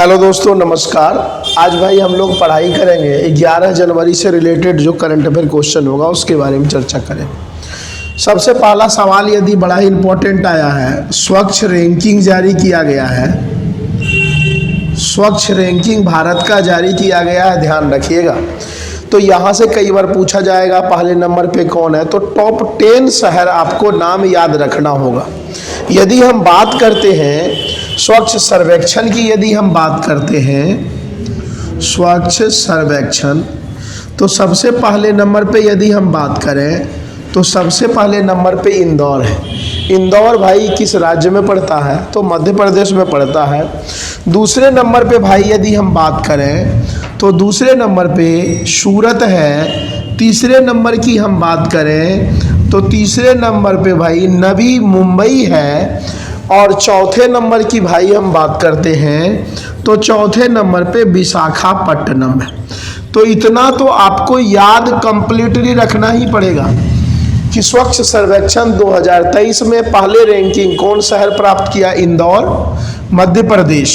Hello दोस्तों, नमस्कार। आज भाई हम लोग पढ़ाई करेंगे 11 जनवरी से रिलेटेड जो करंट अफेयर क्वेश्चन होगा उसके बारे में चर्चा करें। सबसे पहला सवाल यदि बड़ा ही इम्पोर्टेंट आया है, स्वच्छ रैंकिंग जारी किया गया है। स्वच्छ रैंकिंग भारत का जारी किया गया है, ध्यान रखिएगा। तो यहाँ से कई बार पूछा जाएगा पहले नंबर पे कौन है, तो टॉप 10 शहर आपको नाम याद रखना होगा। यदि हम बात करते हैं स्वच्छ सर्वेक्षण की, यदि हम बात करते हैं स्वच्छ सर्वेक्षण, तो सबसे पहले नंबर पे यदि हम बात करें तो सबसे पहले नंबर पे इंदौर है। इंदौर भाई किस राज्य में पड़ता है, तो मध्य प्रदेश में पड़ता है। दूसरे नंबर पे भाई यदि हम बात करें तो दूसरे नंबर पे सूरत है। तीसरे नंबर की हम बात करें तो तीसरे नंबर पे भाई नवी मुंबई है। और चौथे नंबर की भाई हम बात करते हैं तो चौथे नंबर पे विशाखापट्टनम है। तो इतना तो आपको याद कंप्लीटली रखना ही पड़ेगा कि स्वच्छ सर्वेक्षण 2023 में पहले रैंकिंग कौन शहर प्राप्त किया, इंदौर, मध्य प्रदेश।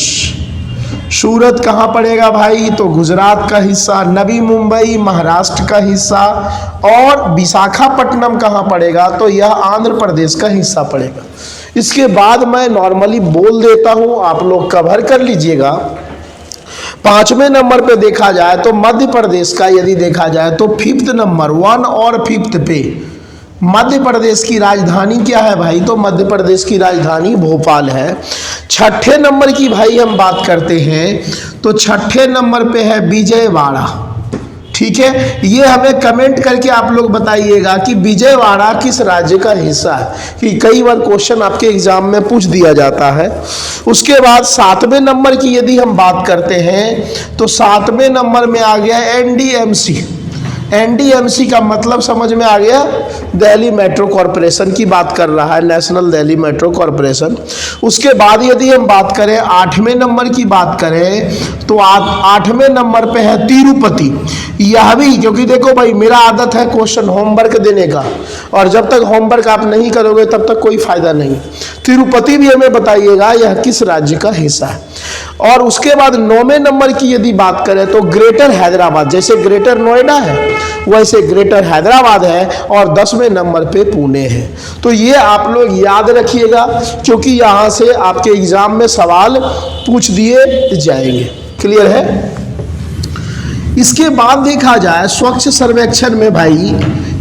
सूरत कहाँ पड़ेगा भाई, तो गुजरात का हिस्सा। नवी मुंबई महाराष्ट्र का हिस्सा। और विशाखापट्टनम कहाँ पड़ेगा, तो यह आंध्र प्रदेश का हिस्सा पड़ेगा। इसके बाद मैं नॉर्मली बोल देता हूँ, आप लोग कवर कर लीजिएगा। 5वें नंबर पे देखा जाए तो मध्य प्रदेश का यदि देखा जाए तो 5th नंबर 1 और 5th पे मध्य प्रदेश की राजधानी क्या है भाई, तो मध्य प्रदेश की राजधानी भोपाल है। 6ठे नंबर की भाई हम बात करते हैं तो 6ठे नंबर पे है विजयवाड़ा। ठीक है, ये हमें कमेंट करके आप लोग बताइएगा कि विजयवाड़ा किस राज्य का हिस्सा है, कि कई बार क्वेश्चन आपके एग्जाम में पूछ दिया जाता है। उसके बाद 7वें नंबर की यदि हम बात करते हैं तो 7वें नंबर में आ गया एनडीएमसी। एनडीएमसी का मतलब समझ में आ गया, दिल्ली मेट्रो कॉरपोरेशन की बात कर रहा है, नेशनल दिल्ली मेट्रो कॉरपोरेशन। उसके बाद यदि हम बात करें 8वें नंबर की बात करें तो 8वें नंबर पे है तिरुपति। यह भी, क्योंकि देखो भाई मेरा आदत है क्वेश्चन होमवर्क देने का, और जब तक होमवर्क आप नहीं करोगे तब तक कोई फायदा नहीं। तिरुपति भी हमें बताइएगा यह किस राज्य का हिस्सा है। और उसके बाद 9वें नंबर की यदि बात करें तो ग्रेटर हैदराबाद, जैसे ग्रेटर नोएडा है वैसे ग्रेटर हैदराबाद है। और 10वें नंबर पे पुणे है। तो ये आप लोग याद रखिएगा, क्योंकि यहाँ से आपके एग्जाम में सवाल पूछ दिए जाएंगे। क्लियर है। इसके बाद देखा जाए स्वच्छ सर्वेक्षण में भाई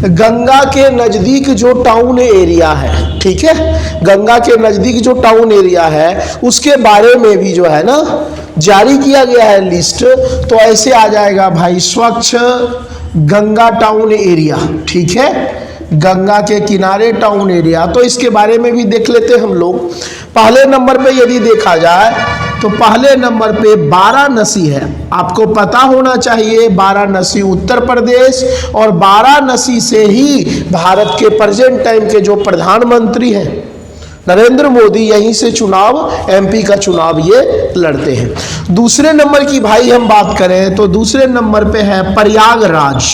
गंगा के नज़दीक जो टाउन एरिया है, ठीक है, गंगा के नज़दीक जो टाउन एरिया है उसके बारे में भी जो है ना जारी किया गया है लिस्ट। तो ऐसे आ जाएगा भाई स्वच्छ गंगा टाउन एरिया, ठीक है, गंगा के किनारे टाउन एरिया। तो इसके बारे में भी देख लेते हैं हम लोग। पहले नंबर पे यदि देखा जाए तो पहले नंबर पे वाराणसी है। आपको पता होना चाहिए वाराणसी उत्तर प्रदेश, और वाराणसी से ही भारत के प्रेजेंट टाइम के जो प्रधानमंत्री हैं नरेंद्र मोदी, यहीं से चुनाव, एमपी का चुनाव ये लड़ते हैं। दूसरे नंबर की भाई हम बात करें तो दूसरे नंबर पे है प्रयागराज।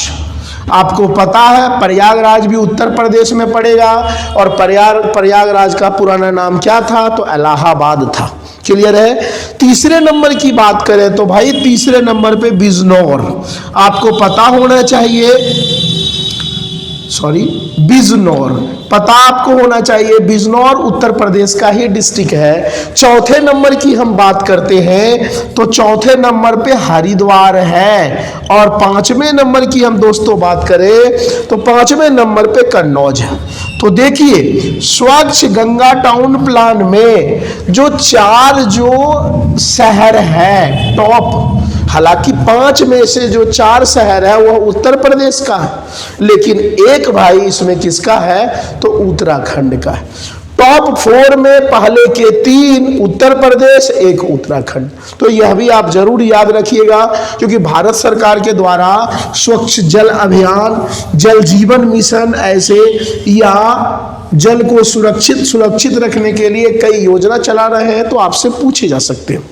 आपको पता है प्रयागराज भी उत्तर प्रदेश में पड़ेगा, और प्रयागराज का पुराना नाम क्या था, तो इलाहाबाद था। क्लियर है। तीसरे नंबर की बात करें तो भाई तीसरे नंबर पे बिजनौर। आपको पता होना चाहिए, बिजनौर पता आपको होना चाहिए, बिजनौर उत्तर प्रदेश का ही डिस्ट्रिक्ट है। चौथे नंबर की हम बात करते हैं तो चौथे नंबर पे हरिद्वार है। और 5वें नंबर की हम दोस्तों बात करें तो 5वें नंबर पे कन्नौज है। तो देखिए स्वच्छ गंगा टाउन प्लान में जो 4 जो शहर है टॉप, हालांकि 5 में से जो 4 शहर है वह उत्तर प्रदेश का है, लेकिन एक भाई इसमें किसका है, तो उत्तराखंड का है। टॉप 4 में पहले के 3 उत्तर प्रदेश, 1 उत्तराखंड। तो यह भी आप जरूर याद रखिएगा, क्योंकि भारत सरकार के द्वारा स्वच्छ जल अभियान, जल जीवन मिशन ऐसे, या जल को सुरक्षित रखने के लिए कई योजना चला रहे हैं, तो आपसे पूछे जा सकते हैं।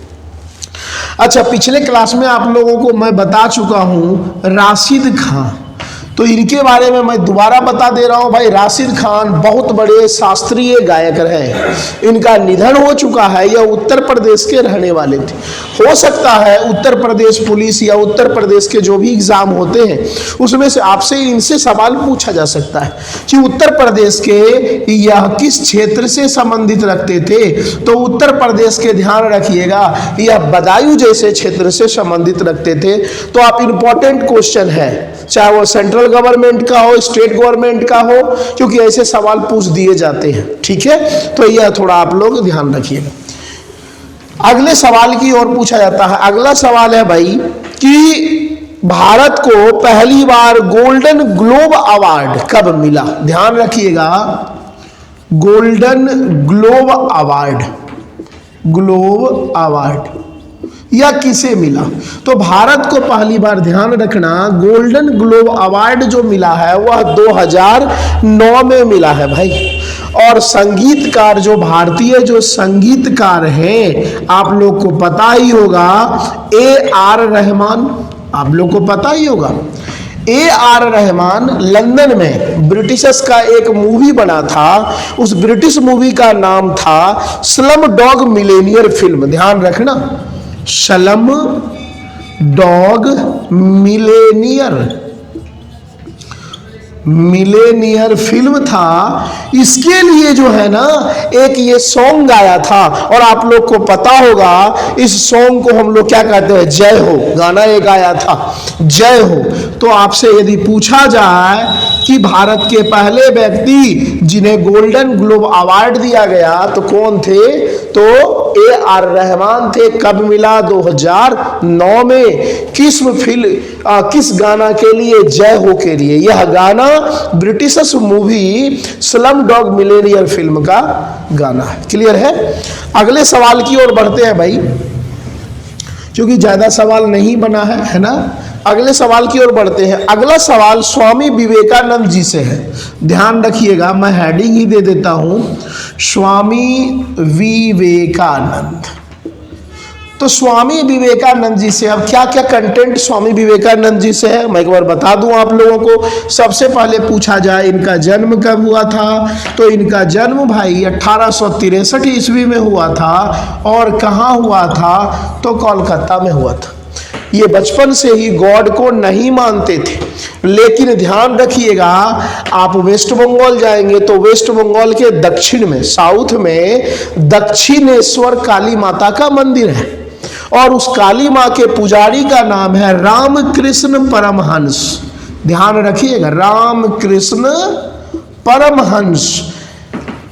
अच्छा, पिछले क्लास में आप लोगों को मैं बता चुका हूं राशिद खान। तो इनके बारे में मैं दोबारा बता दे रहा हूं भाई। राशिद खान बहुत बड़े शास्त्रीय गायक रहे। इनका निधन हो चुका है। यह उत्तर प्रदेश के रहने वाले थे। हो सकता है उत्तर प्रदेश पुलिस या उत्तर प्रदेश के जो भी एग्जाम होते हैं उसमें से आपसे इनसे सवाल पूछा जा सकता है कि उत्तर प्रदेश के यह किस क्षेत्र से संबंधित रखते थे। तो उत्तर प्रदेश के ध्यान रखिएगा यह बदायूं जैसे क्षेत्र से संबंधित रखते थे। तो आप इंपॉर्टेंट क्वेश्चन है, चाहे वो सेंट्रल गवर्नमेंट का हो, स्टेट गवर्नमेंट का हो, क्योंकि ऐसे सवाल पूछ दिए जाते हैं। ठीक है, तो यह थोड़ा आप लोग ध्यान रखिएगा। अगले सवाल की ओर पूछा जाता है। अगला सवाल है भाई कि भारत को पहली बार गोल्डन ग्लोब अवार्ड कब मिला। ध्यान रखिएगा, golden globe award, globe award या किसे मिला। तो भारत को पहली बार, ध्यान रखना, गोल्डन ग्लोब अवार्ड जो मिला है वह 2009 में मिला है भाई। और संगीतकार जो भारतीय जो संगीतकार हैं आप लोग को पता ही होगा, AR रहमान, आप लोग को पता ही होगा। AR रहमान लंदन में ब्रिटिशर्स का एक मूवी बना था। उस ब्रिटिश मूवी का नाम था स्लम डॉग मिलेनियर फिल्म। ध्यान रखना, स्लम डॉग मिलेनियर फिल्म था। इसके लिए जो है ना एक ये सॉन्ग गाया था और आप लोग को पता होगा इस सॉन्ग को हम लोग क्या कहते हैं, जय हो। गाना ये गाया था जय हो। तो आपसे यदि पूछा जाए कि भारत के पहले व्यक्ति जिन्हें गोल्डन ग्लोब अवार्ड दिया गया तो कौन थे, तो AR रहमान थे। कब मिला, 2009 में। किस गाना के लिए, जय हो के लिए। यह गाना British movie slum dog Millionaire film का गाना है। क्लियर है। अगले सवाल की ओर बढ़ते हैं भाई, क्योंकि ज्यादा सवाल नहीं बना है ना। अगले सवाल की ओर बढ़ते हैं। अगला सवाल स्वामी विवेकानंद जी से है। ध्यान रखिएगा, मैं हेडिंग ही दे देता हूं, स्वामी विवेकानंद। तो स्वामी विवेकानंद जी से अब क्या क्या कंटेंट स्वामी विवेकानंद जी से है मैं एक बार बता दूं आप लोगों को। सबसे पहले पूछा जाए इनका जन्म कब हुआ था, तो इनका जन्म भाई 1863 ईस्वी में हुआ था। और कहाँ हुआ था, तो कोलकाता में हुआ था। ये बचपन से ही गॉड को नहीं मानते थे, लेकिन ध्यान रखिएगा आप वेस्ट बंगाल जाएंगे तो वेस्ट बंगाल के दक्षिण में, साउथ में दक्षिणेश्वर काली माता का मंदिर है। और उस काली माँ के पुजारी का नाम है रामकृष्ण परमहंस। ध्यान रखिएगा, रामकृष्ण परमहंस।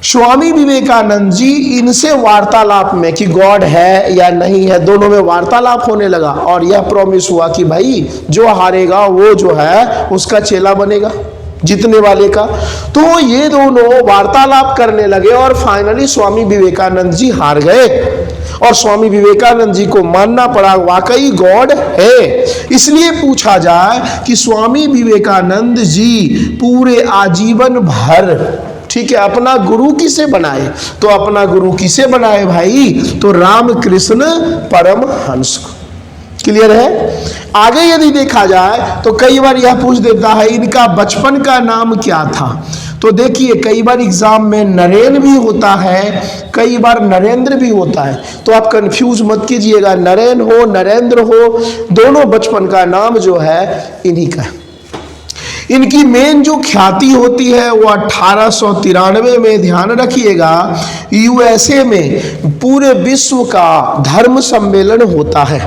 स्वामी विवेकानंद जी इनसे वार्तालाप में कि गॉड है या नहीं है, दोनों में वार्तालाप होने लगा और यह प्रॉमिस हुआ कि भाई जो हारेगा वो जो है उसका चेला बनेगा, जीतने वाले का। तो ये दोनों वार्तालाप करने लगे और फाइनली स्वामी विवेकानंद जी हार गए और स्वामी विवेकानंद जी को मानना पड़ा वाकई गॉड है। इसलिए पूछा जाए कि स्वामी विवेकानंद जी पूरे आजीवन भर, ठीक है, अपना गुरु किसे बनाए, तो अपना गुरु किसे बनाए भाई, तो रामकृष्ण परमहंस को। क्लियर है। आगे यदि देखा जाए तो कई बार यह पूछ देता है इनका बचपन का नाम क्या था। तो देखिए कई बार एग्जाम में नरेन भी होता है, कई बार नरेंद्र भी होता है, तो आप कंफ्यूज मत कीजिएगा। नरेन हो नरेंद्र हो, दोनों बचपन का नाम जो है इन्हीं का है। इनकी मेन जो ख्याति होती है वो 1893 में, ध्यान रखिएगा, USA में पूरे विश्व का धर्म सम्मेलन होता है।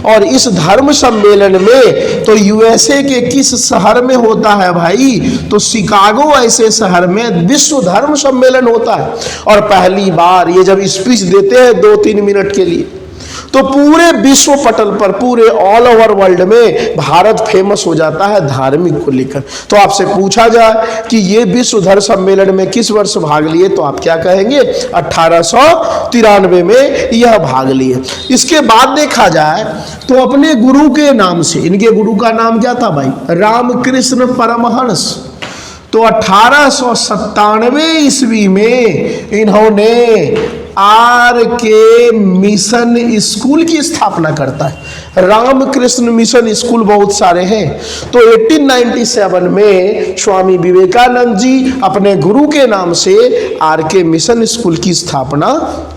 और इस धर्म सम्मेलन में तो USA के किस शहर में होता है भाई, तो शिकागो ऐसे शहर में विश्व धर्म सम्मेलन होता है। और पहली बार ये जब स्पीच देते हैं 2-3 मिनट के लिए, तो पूरे विश्व पटल पर, पूरे ऑल ओवर वर्ल्ड में भारत फेमस हो जाता है धार्मिक को लेकर। तो आपसे पूछा जाए कि ये विश्व धर्म सम्मेलन में किस वर्ष भाग लिए, तो आप क्या कहेंगे, 1893 में यह भाग लिए। इसके बाद देखा जाए तो अपने गुरु के नाम से, इनके गुरु का नाम क्या था भाई, रामकृष्ण परमहंस। तो 1897 ईस्वी में इन्होंने आर के मिशन स्कूल की स्थापना करता है। रामकृष्ण मिशन स्कूल बहुत सारे हैं। तो 1897 में स्वामी विवेकानंद जी अपने गुरु के नाम से आर के मिशन स्कूल की स्थापना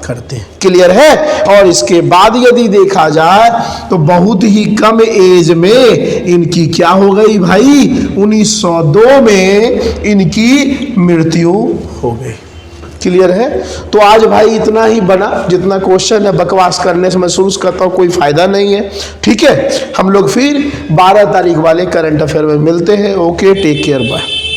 करते हैं। क्लियर है। और इसके बाद यदि देखा जाए तो बहुत ही कम एज में इनकी क्या हो गई भाई, 1902 में इनकी मृत्यु हो गई। क्लियर है। तो आज भाई इतना ही बना, जितना क्वेश्चन है बकवास करने से महसूस करता हूँ कोई फायदा नहीं है। ठीक है, हम लोग फिर 12 तारीख वाले करंट अफेयर में मिलते हैं। Okay, take care, bye.